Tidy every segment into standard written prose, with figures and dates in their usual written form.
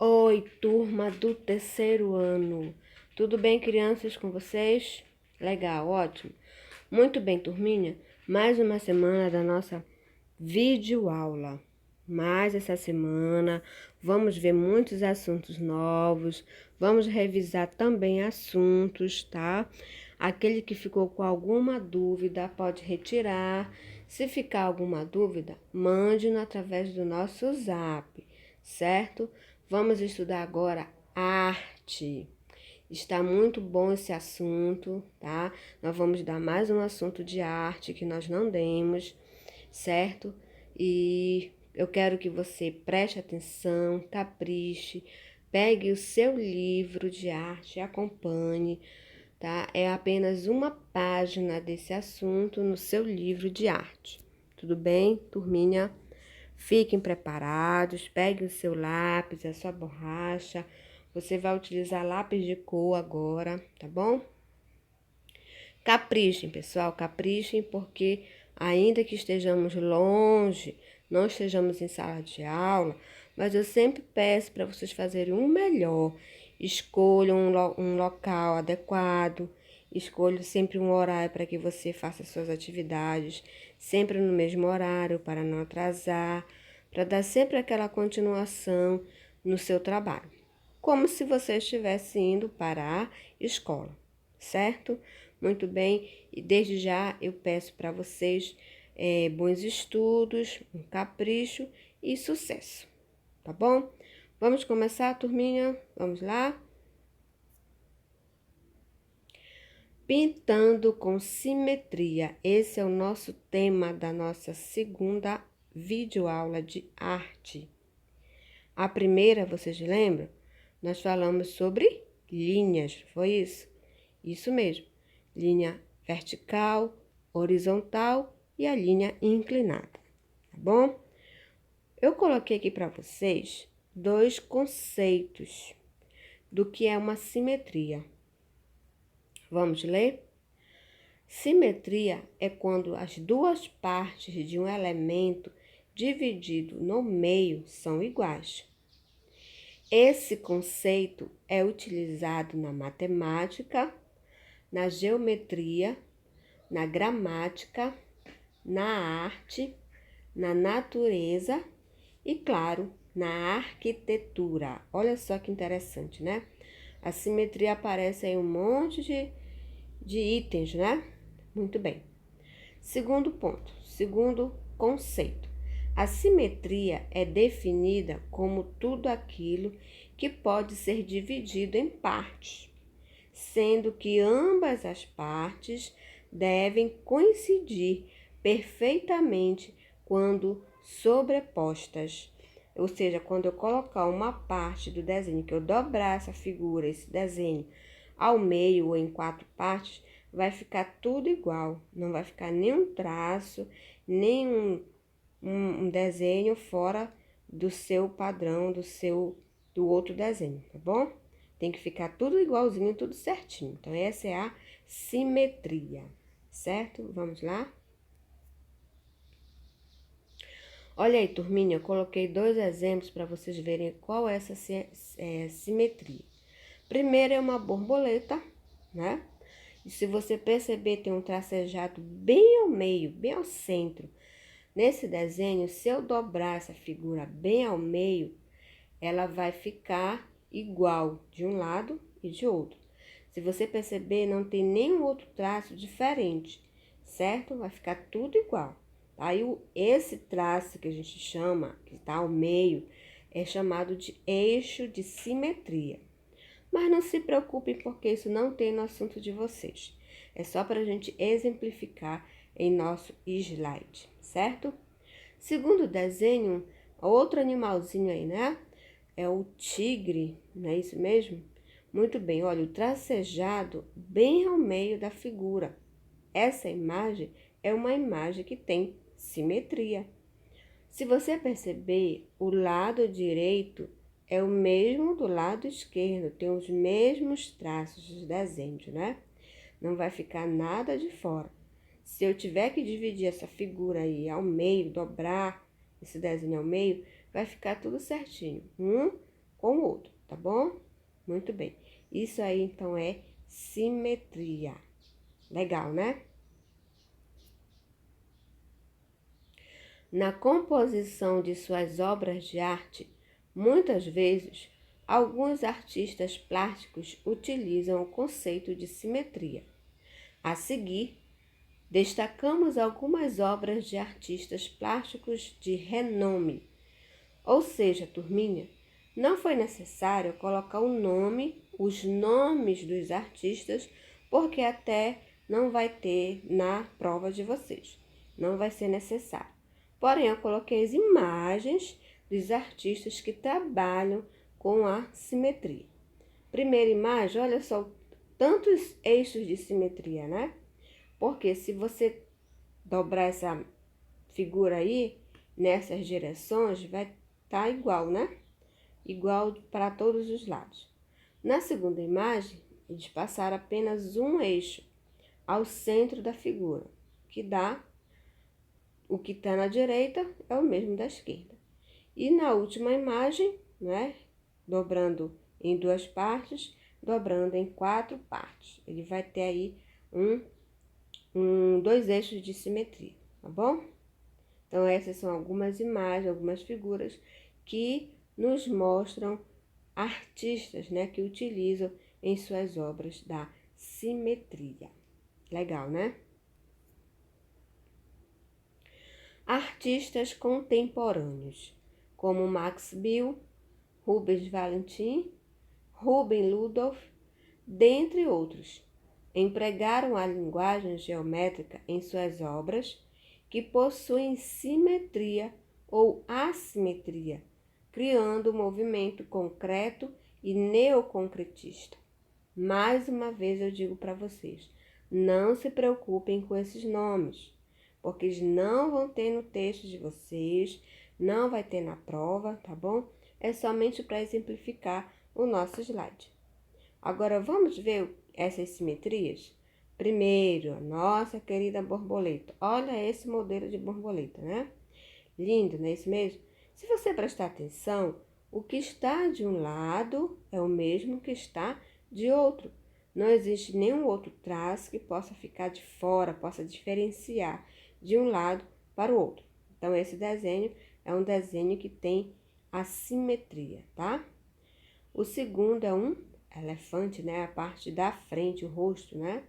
Oi, turma do terceiro ano. Tudo bem, crianças, com vocês? Legal, ótimo. Muito bem, turminha. Mais uma semana da nossa videoaula. Mais essa semana vamos ver muitos assuntos novos. Vamos revisar também assuntos, tá? Aquele que ficou com alguma dúvida pode retirar. Se ficar alguma dúvida, mande-nos através do nosso zap, certo? Vamos estudar agora arte. Está muito bom esse assunto, tá? Nós vamos dar mais um assunto de arte que nós não demos, certo? E eu quero que você preste atenção, capriche, pegue o seu livro de arte e acompanhe, tá? É apenas uma página desse assunto no seu livro de arte. Tudo bem, turminha? Fiquem preparados, pegue o seu lápis, a sua borracha. Você vai utilizar lápis de cor agora, tá bom? Caprichem, pessoal, caprichem, porque ainda que estejamos longe, não estejamos em sala de aula, mas eu sempre peço para vocês fazerem um melhor. Escolham um local adequado, escolha sempre um horário para que você faça suas atividades, sempre no mesmo horário, para não atrasar, para dar sempre aquela continuação no seu trabalho, como se você estivesse indo para a escola, certo? Muito bem, e desde já eu peço para vocês bons estudos, um capricho e sucesso, tá bom? Vamos começar, turminha? Vamos lá? Pintando com simetria. Esse é o nosso tema da nossa segunda videoaula de arte. A primeira, vocês lembram? Nós falamos sobre linhas, foi isso? Isso mesmo. Linha vertical, horizontal e a linha inclinada, tá bom? Eu coloquei aqui para vocês dois conceitos do que é uma simetria. Vamos ler? Simetria é quando as duas partes de um elemento dividido no meio são iguais. Esse conceito é utilizado na matemática, na geometria, na gramática, na arte, na natureza e, claro, na arquitetura. Olha só que interessante, né? A simetria aparece em um monte de itens, né? Muito bem. Segundo ponto, segundo conceito. A simetria é definida como tudo aquilo que pode ser dividido em partes, sendo que ambas as partes devem coincidir perfeitamente quando sobrepostas. Ou seja, quando eu colocar uma parte do desenho, que eu dobrar essa figura, esse desenho, ao meio ou em quatro partes, vai ficar tudo igual. Não vai ficar nenhum traço, nenhum um desenho fora do seu padrão, do outro desenho, tá bom? Tem que ficar tudo igualzinho, tudo certinho. Então, essa é a simetria, certo? Vamos lá? Olha aí, turminha, eu coloquei dois exemplos para vocês verem qual é essa simetria. Primeiro é uma borboleta, né? E se você perceber, tem um tracejado bem ao meio, bem ao centro. Nesse desenho, se eu dobrar essa figura bem ao meio, ela vai ficar igual de um lado e de outro. Se você perceber, não tem nenhum outro traço diferente, certo? Vai ficar tudo igual. Aí, esse traço que a gente chama, que está ao meio, é chamado de eixo de simetria. Mas não se preocupem, porque isso não tem no assunto de vocês. É só para a gente exemplificar em nosso slide, certo? Segundo desenho, outro animalzinho aí, né? É o tigre, não é isso mesmo? Muito bem, olha, o tracejado bem ao meio da figura. Essa imagem é uma imagem que tem simetria. Se você perceber, o lado direito é o mesmo do lado esquerdo, tem os mesmos traços dos desenhos, né? Não vai ficar nada de fora. Se eu tiver que dividir essa figura aí ao meio, dobrar esse desenho ao meio, vai ficar tudo certinho. Um com o outro, tá bom? Muito bem. Isso aí, então, é simetria. Legal, né? Na composição de suas obras de arte, muitas vezes, alguns artistas plásticos utilizam o conceito de simetria. A seguir, destacamos algumas obras de artistas plásticos de renome. Ou seja, turminha, não foi necessário colocar os nomes dos artistas, porque até não vai ter na prova de vocês. Não vai ser necessário. Porém, eu coloquei as imagens dos artistas que trabalham com a simetria. Primeira imagem, olha só, tantos eixos de simetria, né? Porque se você dobrar essa figura aí, nessas direções, vai estar igual, né? Igual para todos os lados. Na segunda imagem, eles passaram apenas um eixo ao centro da figura, que dá o que está na direita é o mesmo da esquerda. E na última imagem, né? Dobrando em duas partes, dobrando em 4 partes. Ele vai ter aí dois eixos de simetria, tá bom? Então, essas são algumas imagens, algumas figuras que nos mostram artistas, né, que utilizam em suas obras da simetria. Legal, né? Artistas contemporâneos, como Max Bill, Rubens Valentim, Ruben Rudolph, dentre outros, empregaram a linguagem geométrica em suas obras que possuem simetria ou assimetria, criando um movimento concreto e neoconcretista. Mais uma vez eu digo para vocês, não se preocupem com esses nomes, porque eles não vão ter no texto de vocês, não vai ter na prova, tá bom? É somente para exemplificar o nosso slide. Agora, vamos ver essas simetrias? Primeiro, a nossa querida borboleta. Olha esse modelo de borboleta, né? Lindo, não é isso mesmo? Se você prestar atenção, o que está de um lado é o mesmo que está de outro. Não existe nenhum outro traço que possa ficar de fora, possa diferenciar de um lado para o outro. Então, esse desenho é um desenho que tem assimetria, tá? O segundo é um elefante, né? A parte da frente, o rosto, né?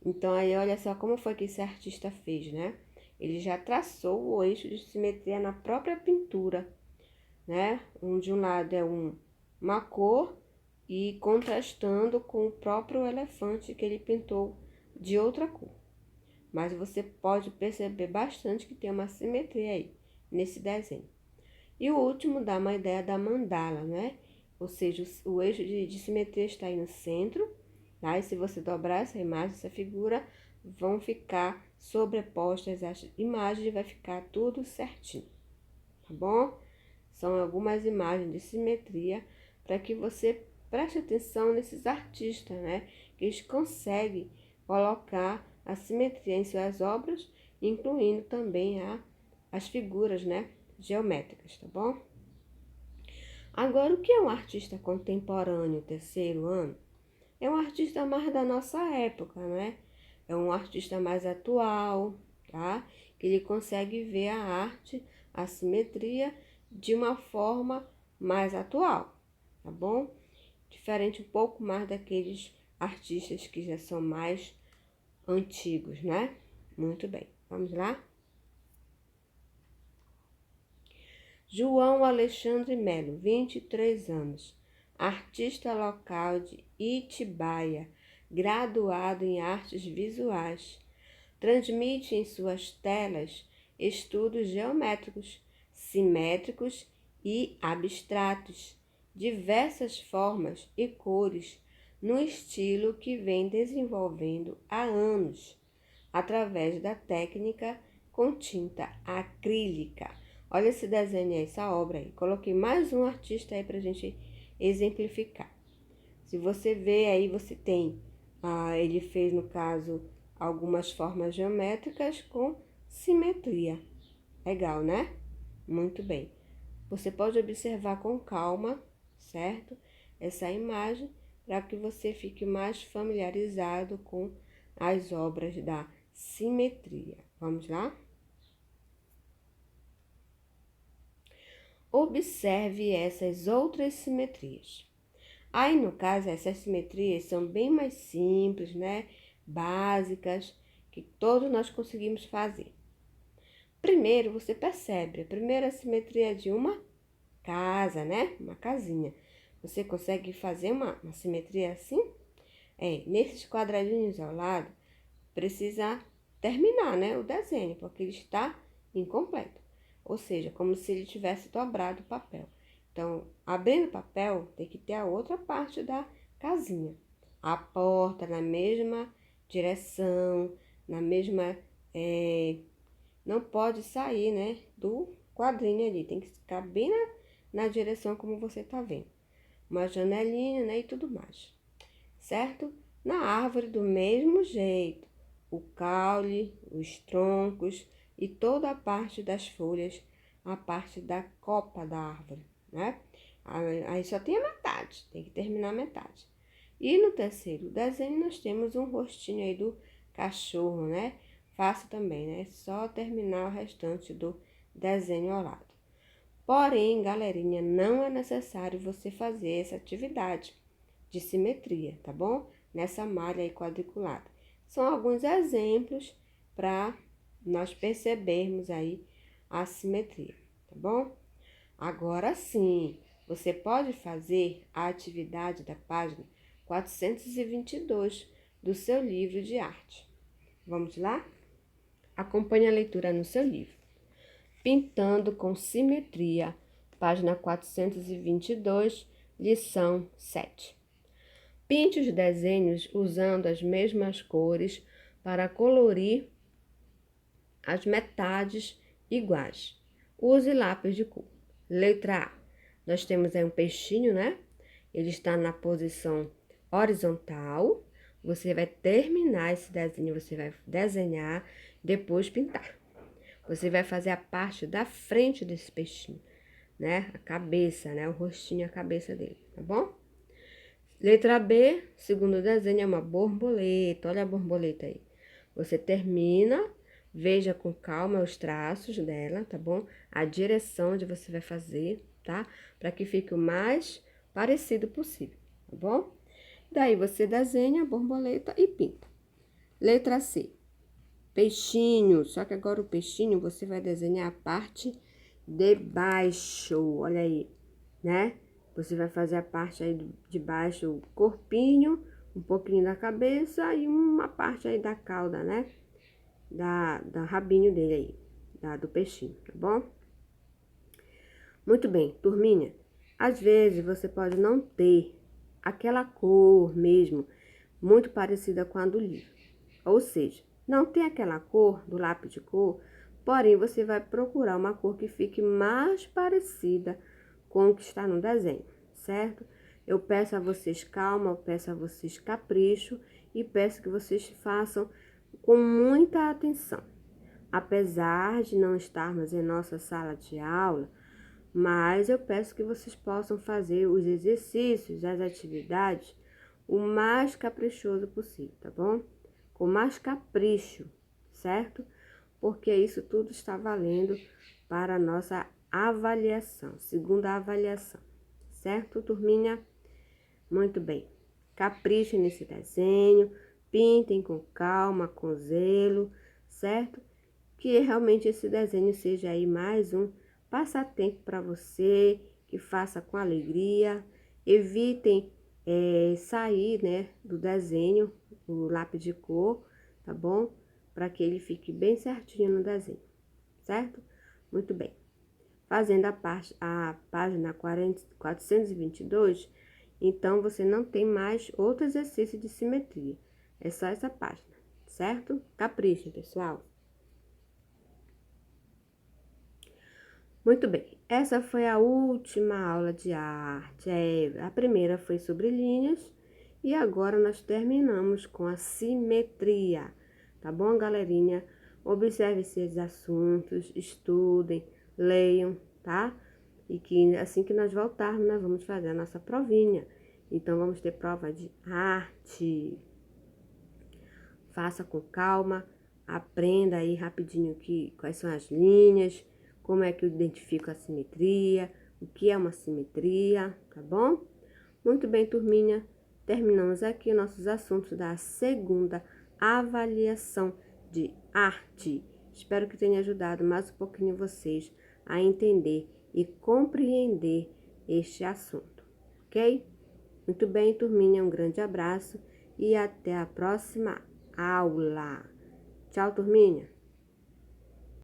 Então, aí, olha só como foi que esse artista fez, né? Ele já traçou o eixo de simetria na própria pintura, né? De um lado é uma cor e contrastando com o próprio elefante que ele pintou de outra cor. Mas você pode perceber bastante que tem uma simetria aí nesse desenho. E o último dá uma ideia da mandala, né? Ou seja, o eixo de simetria está aí no centro, tá? E se você dobrar essa imagem, essa figura, vão ficar sobrepostas as imagens e vai ficar tudo certinho, tá bom? São algumas imagens de simetria para que você preste atenção nesses artistas, né? Que eles conseguem colocar a simetria em suas obras, incluindo também as figuras, né? Geométricas, tá bom? Agora, o que é um artista contemporâneo, terceiro ano? É um artista mais da nossa época, né? É um artista mais atual, tá? Que ele consegue ver a arte, a simetria de uma forma mais atual, tá bom? Diferente um pouco mais daqueles artistas que já são mais antigos, né? Muito bem, vamos lá? João Alexandre Melo, 23 anos, artista local de Itibaia, graduado em artes visuais. Transmite em suas telas estudos geométricos, simétricos e abstratos, diversas formas e cores, no estilo que vem desenvolvendo há anos, através da técnica com tinta acrílica. Olha esse desenho aí, essa obra aí. Coloquei mais um artista aí pra gente exemplificar. Se você ver aí, você tem, ele fez no caso algumas formas geométricas com simetria. Legal, né? Muito bem. Você pode observar com calma, certo? Essa imagem para que você fique mais familiarizado com as obras da simetria. Vamos lá? Observe essas outras simetrias. Aí, no caso, essas simetrias são bem mais simples, né? Básicas, que todos nós conseguimos fazer. Primeiro, você percebe, a primeira simetria é de uma casa, né? Uma casinha. Você consegue fazer uma simetria assim? Nesses quadradinhos ao lado, precisa terminar, né? O desenho, porque ele está incompleto. Ou seja, como se ele tivesse dobrado o papel. Então, abrindo o papel, tem que ter a outra parte da casinha. A porta na mesma direção, na mesma... não pode sair, né, do quadrinho ali. Tem que ficar bem na direção como você tá vendo. Uma janelinha, né, e tudo mais. Certo? Na árvore, do mesmo jeito. O caule, os troncos e toda a parte das folhas, a parte da copa da árvore, né? Aí só tem a metade, tem que terminar a metade. E no terceiro desenho nós temos um rostinho aí do cachorro, né? Fácil também, né? Só terminar o restante do desenho ao lado. Porém, galerinha, não é necessário você fazer essa atividade de simetria, tá bom? Nessa malha aí quadriculada. São alguns exemplos para nós percebermos aí a simetria, tá bom? Agora sim, você pode fazer a atividade da página 422 do seu livro de arte. Vamos lá? Acompanhe a leitura no seu livro. Pintando com simetria, página 422, lição 7. Pinte os desenhos usando as mesmas cores para colorir as metades iguais. Use lápis de cor. Letra A. Nós temos aí um peixinho, né? Ele está na posição horizontal. Você vai terminar esse desenho, você vai desenhar, depois pintar. Você vai fazer a parte da frente desse peixinho, né? A cabeça, né? O rostinho, a cabeça dele, tá bom? Letra B, segundo desenho, é uma borboleta. Olha a borboleta aí. Você termina, veja com calma os traços dela, tá bom? A direção onde você vai fazer, tá? Para que fique o mais parecido possível, tá bom? Daí você desenha a borboleta e pinta. Letra C, peixinho. Só que agora o peixinho você vai desenhar a parte de baixo, olha aí, né? Você vai fazer a parte aí de baixo, o corpinho, um pouquinho da cabeça e uma parte aí da cauda, né? Da rabinho dele aí, do peixinho, tá bom? Muito bem, turminha. Às vezes você pode não ter aquela cor mesmo, muito parecida com a do livro. Ou seja, não tem aquela cor do lápis de cor, porém você vai procurar uma cor que fique mais parecida com o que está no desenho, certo? Eu peço a vocês calma, eu peço a vocês capricho e peço que vocês façam com muita atenção. Apesar de não estarmos em nossa sala de aula, mas eu peço que vocês possam fazer os exercícios, as atividades, o mais caprichoso possível, tá bom? Com mais capricho, certo? Porque isso tudo está valendo para a nossa avaliação, segunda avaliação, certo, turminha? Muito bem. Caprichem nesse desenho, pintem com calma, com zelo, certo? Que realmente esse desenho seja aí mais um passatempo para você, que faça com alegria. Evitem sair, né, do desenho, o lápis de cor, tá bom? Para que ele fique bem certinho no desenho, certo? Muito bem. Fazendo a página 422, então você não tem mais outro exercício de simetria. É só essa página, certo? Caprichem, pessoal. Muito bem, essa foi a última aula de arte. A primeira foi sobre linhas e agora nós terminamos com a simetria. Tá bom, galerinha? Observe esses assuntos, estudem, leiam, tá? e que assim que nós voltarmos, nós vamos fazer a nossa provinha. Então, vamos ter prova de arte. Faça com calma, aprenda aí rapidinho quais são as linhas, como é que eu identifico a simetria, o que é uma simetria, tá bom? Muito bem, turminha, terminamos aqui nossos assuntos da segunda avaliação de arte. Espero que tenha ajudado mais um pouquinho vocês a entender e compreender este assunto, ok? Muito bem, turminha, um grande abraço e até a próxima aula. Tchau, turminha!